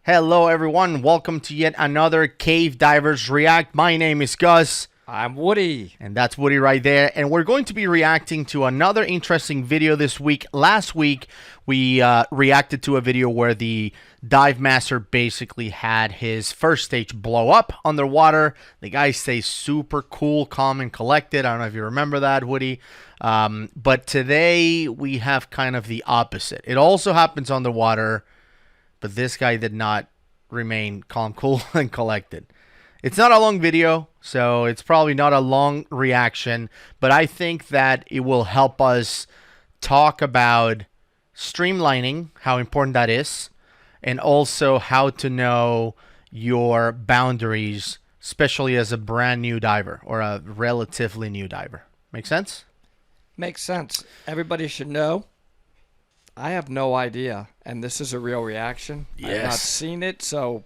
Hello, everyone. Welcome to yet another Cave Divers React. My name is Gus. I'm Woody. And that's Woody right there. And we're going to be reacting to another interesting video this week. Last week, we reacted to a video where the dive master basically had his first stage blow up underwater. The guy stays super cool, calm, and collected. I don't know if you remember that, Woody. But today, we have kind of the opposite. It also happens underwater, but this guy did not remain calm, cool, and collected. It's not a long video, so it's probably not a long reaction, but I think that it will help us talk about streamlining, how important that is, and also how to know your boundaries, especially as a brand new diver or a relatively new diver. Make sense? Makes sense. Everybody should know. I have no idea, and this is a real reaction. I have not Yes. seen it, so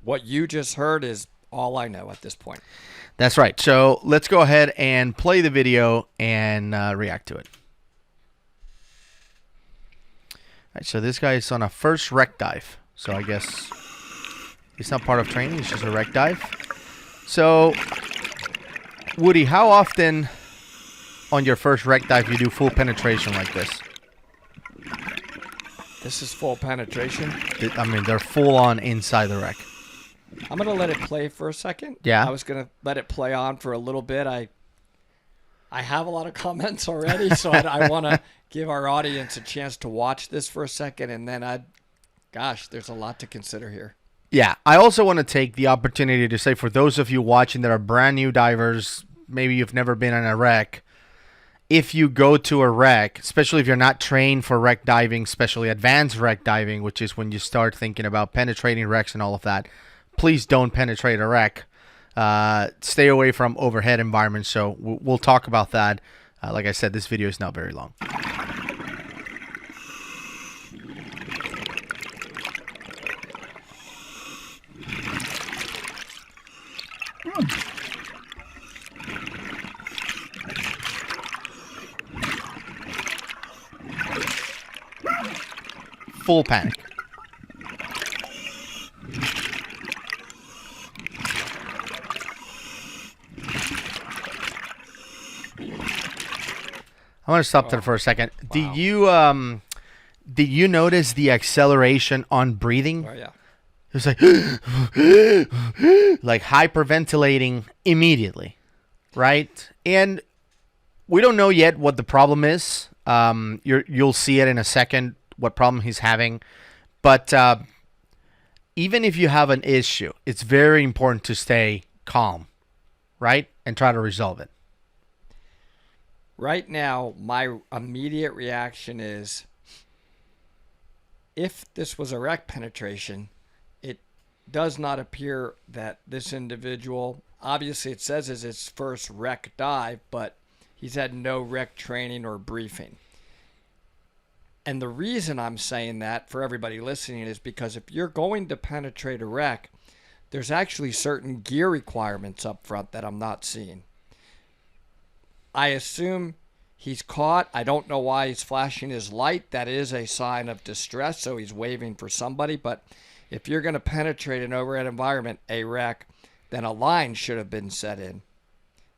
what you just heard is all I know at this point. That's right. So let's go ahead and play the video and react to it. All right, so this guy is on a first wreck dive. So I guess it's not part of training. It's just a wreck dive. So, Woody, how often on your first wreck dive you do full penetration like this? This is full penetration. I mean, they're full on inside the wreck. I'm going to let it play for a second. Yeah. I was going to let it play on for a little bit. I have a lot of comments already, so I want to give our audience a chance to watch this for a second, and then gosh, there's a lot to consider here. Yeah, I also want to take the opportunity to say for those of you watching that are brand new divers, maybe you've never been in a wreck, if you go to a wreck, especially if you're not trained for wreck diving, especially advanced wreck diving, which is when you start thinking about penetrating wrecks and all of that, please don't penetrate a wreck. Stay away from overhead environments. So we'll talk about that. Like I said, this video is not very long. Full panic. I want to stop there for a second. Wow. Did you notice the acceleration on breathing? Oh, yeah. It was like hyperventilating immediately, right? And we don't know yet what the problem is. You'll see it in a second, what problem he's having. But even if you have an issue, it's very important to stay calm, right? And try to resolve it. Right now, my immediate reaction is, if this was a wreck penetration, it does not appear that this individual, obviously it says it's his first wreck dive, but he's had no wreck training or briefing. And the reason I'm saying that for everybody listening is because if you're going to penetrate a wreck, there's actually certain gear requirements up front that I'm not seeing. I assume he's caught. I don't know why he's flashing his light. That is a sign of distress, so he's waving for somebody. But if you're going to penetrate an overhead environment, a wreck, then a line should have been set in.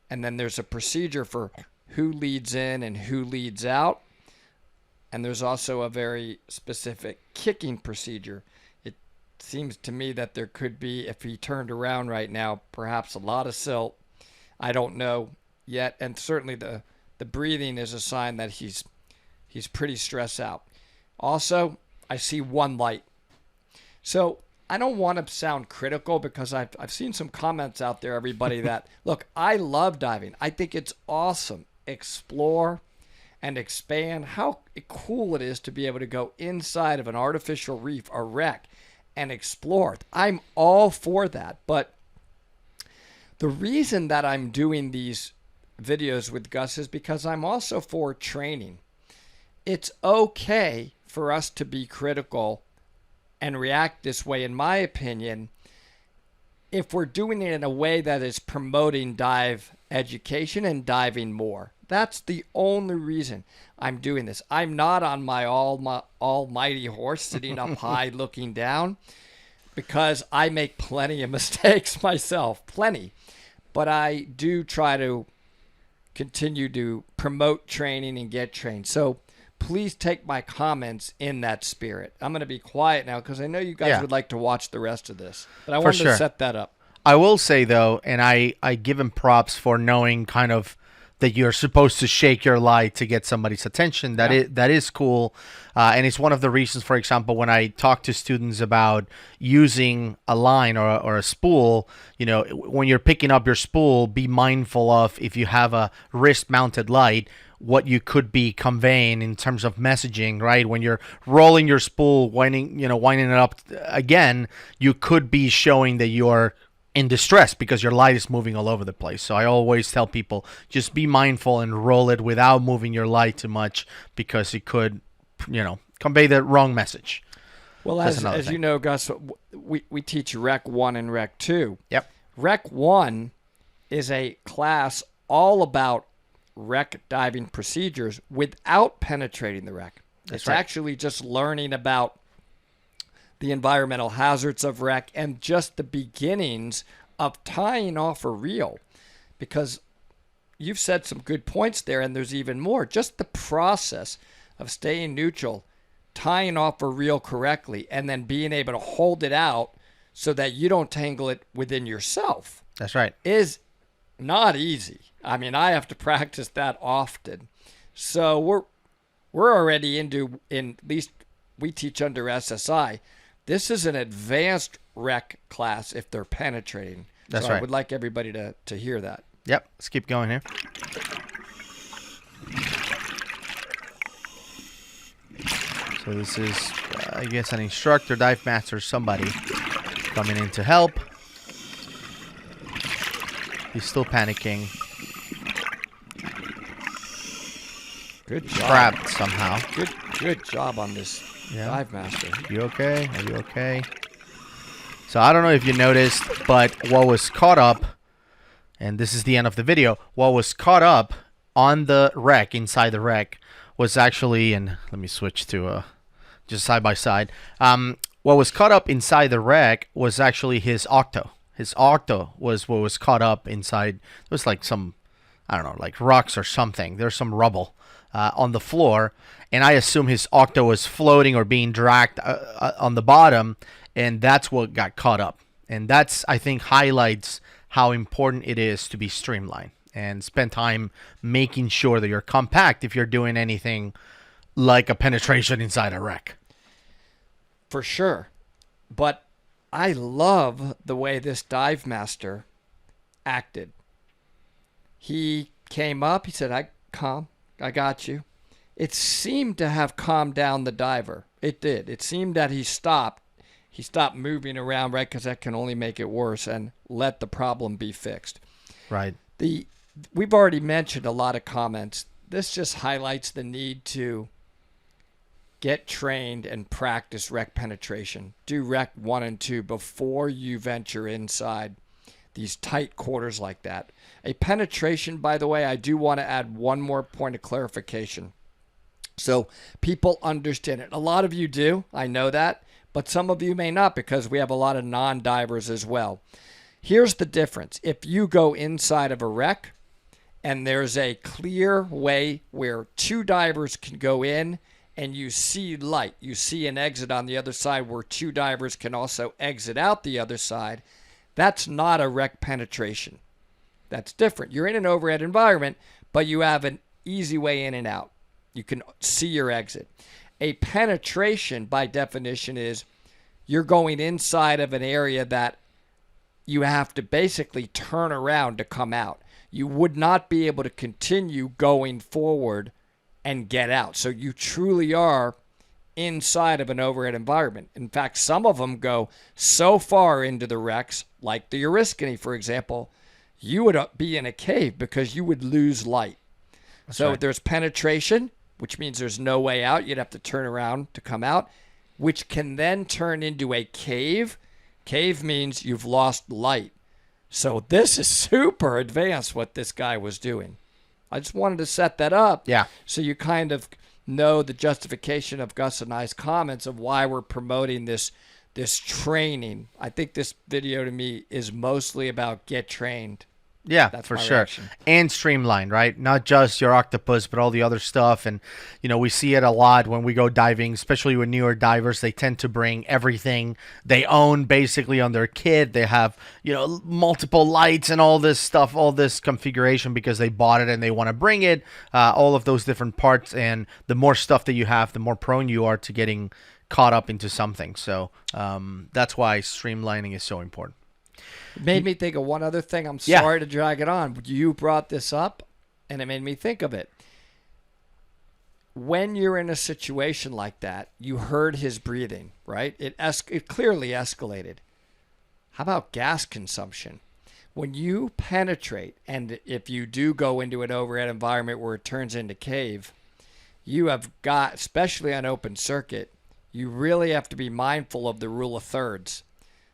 And then there's a procedure for who leads in and who leads out. And there's also a very specific kicking procedure. It seems to me that there could be, if he turned around right now, perhaps a lot of silt. I don't know yet, and certainly the breathing is a sign that he's pretty stressed out. Also, I see one light. So I don't want to sound critical because I've seen some comments out there, everybody, that, look, I love diving. I think it's awesome. Explore and expand. How cool it is to be able to go inside of an artificial reef, a wreck, and explore. I'm all for that, but the reason that I'm doing these videos with Gus is because I'm also for training. It's okay for us to be critical and react this way, in my opinion, if we're doing it in a way that is promoting dive education and diving more. That's the only reason I'm doing this. I'm not on my almighty horse sitting up high looking down. because I make plenty of mistakes myself, plenty. But I do try to continue to promote training and get trained. So please take my comments in that spirit. I'm going to be quiet now because I know you guys would like to watch the rest of this. But I wanted to set that up. I will say, though, and I give him props for knowing kind of that you're supposed to shake your light to get somebody's attention. That is cool. And it's one of the reasons, for example, when I talk to students about using a line or a spool, you know, when you're picking up your spool, be mindful of, if you have a wrist-mounted light, what you could be conveying in terms of messaging, right? When you're rolling your spool, winding it up again, you could be showing that you're in distress because your light is moving all over the place. So I always tell people, just be mindful and roll it without moving your light too much, because it could, convey the wrong message. Well, as you know, Gus, we teach Rec 1 and Rec 2. Yep. Rec 1 is a class all about wreck diving procedures without penetrating the wreck. It's actually just learning about the environmental hazards of wreck and just the beginnings of tying off a reel. Because you've said some good points there, and there's even more. Just the process of staying neutral, tying off a reel correctly, and then being able to hold it out so that you don't tangle it within yourself. That's right. Is not easy. I mean, I have to practice that often. So we're already at least we teach under SSI. This is an advanced rec class if they're penetrating. That's right. I would like everybody to hear that. Yep. Let's keep going here. So this is, I guess, an instructor, dive master, somebody coming in to help. He's still panicking. Good job. Trapped somehow. Good job on this dive master. You okay? Are you okay? So I don't know if you noticed, but what was caught up, and this is the end of the video, what was caught up on the wreck, inside the wreck, was actually, and let me switch to just side by side. What was caught up inside the wreck was actually his octo. His octo was what was caught up inside. It was like some, I don't know, like rocks or something. There's some rubble on the floor, and I assume his octo was floating or being dragged on the bottom, and that's what got caught up. And that's, I think, highlights how important it is to be streamlined and spend time making sure that you're compact if you're doing anything like a penetration inside a wreck. For sure. But I love the way this dive master acted. He came up, he said, I got you. It seemed to have calmed down the diver. It did. It seemed that he stopped. He stopped moving around, right, because that can only make it worse, and let the problem be fixed. Right. We've already mentioned a lot of comments. This just highlights the need to get trained and practice wreck penetration. Do Rec 1 and 2 before you venture inside these tight quarters like that. A penetration, by the way, I do want to add one more point of clarification, so people understand it. A lot of you do, I know that, but some of you may not, because we have a lot of non-divers as well. Here's the difference. If you go inside of a wreck and there's a clear way where two divers can go in and you see light, you see an exit on the other side where two divers can also exit out the other side, that's not a wreck penetration. That's different. You're in an overhead environment, but you have an easy way in and out. You can see your exit. A penetration, by definition, is you're going inside of an area that you have to basically turn around to come out. You would not be able to continue going forward and get out. So you truly are inside of an overhead environment. In fact, some of them go so far into the wrecks, like the Oriskany, for example, you would be in a cave because you would lose light. That's so right. There's penetration, which means there's no way out. You'd have to turn around to come out, which can then turn into a cave. Cave means you've lost light. So this is super advanced what this guy was doing. I just wanted to set that up. Yeah. So you kind of know the justification of Gus and I's comments of why we're promoting this this training. I think this video to me is mostly about get trained. Yeah, That's for my sure. reaction. And streamlined, right? Not just your octopus, but all the other stuff. And, we see it a lot when we go diving, especially with newer divers. They tend to bring everything they own basically on their kit. They have, multiple lights and all this stuff, all this configuration because they bought it and they want to bring it, all of those different parts. And the more stuff that you have, the more prone you are to getting caught up into something. So that's why streamlining is so important. It made me think of one other thing. I'm Yeah. sorry to drag it on. You brought this up, and it made me think of it. When you're in a situation like that, you heard his breathing, right? It clearly escalated. How about gas consumption? When you penetrate, and if you do go into an overhead environment where it turns into cave, you have got, especially on open circuit, you really have to be mindful of the rule of thirds.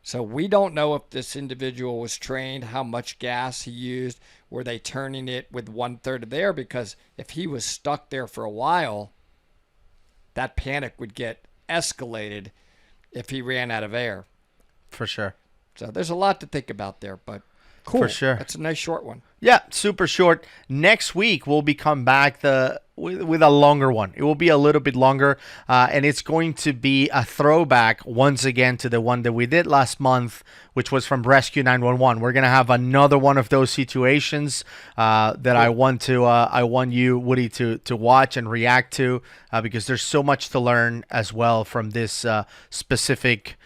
So we don't know if this individual was trained, how much gas he used. Were they turning it with 1/3 of air? Because if he was stuck there for a while, that panic would get escalated if he ran out of air. For sure. So there's a lot to think about there, but cool. For sure. That's a nice short one. Yeah, super short. Next week we'll be come back with a longer one. It will be a little bit longer, and it's going to be a throwback once again to the one that we did last month, which was from Rescue 911. We're gonna have another one of those situations that I want you, Woody, to watch and react to because there's so much to learn as well from this specific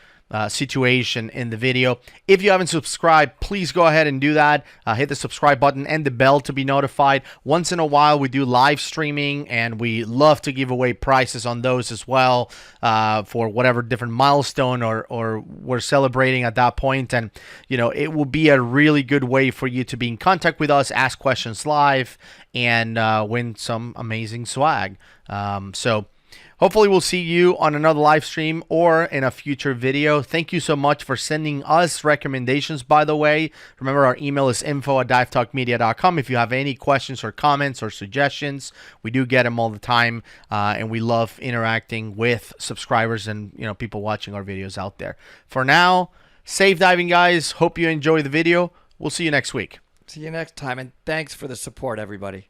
situation in the video. If you haven't subscribed, please go ahead and do that. Hit the subscribe button and the bell to be notified. Once in a while we do live streaming and we love to give away prizes on those as well for whatever different milestone or we're celebrating at that point. And it will be a really good way for you to be in contact with us, ask questions live, and win some amazing swag. So hopefully we'll see you on another live stream or in a future video. Thank you so much for sending us recommendations, by the way. Remember, our email is info@divetalkmedia.com. If you have any questions or comments or suggestions, we do get them all the time, and we love interacting with subscribers and people watching our videos out there. For now, safe diving, guys. Hope you enjoy the video. We'll see you next week. See you next time, and thanks for the support, everybody.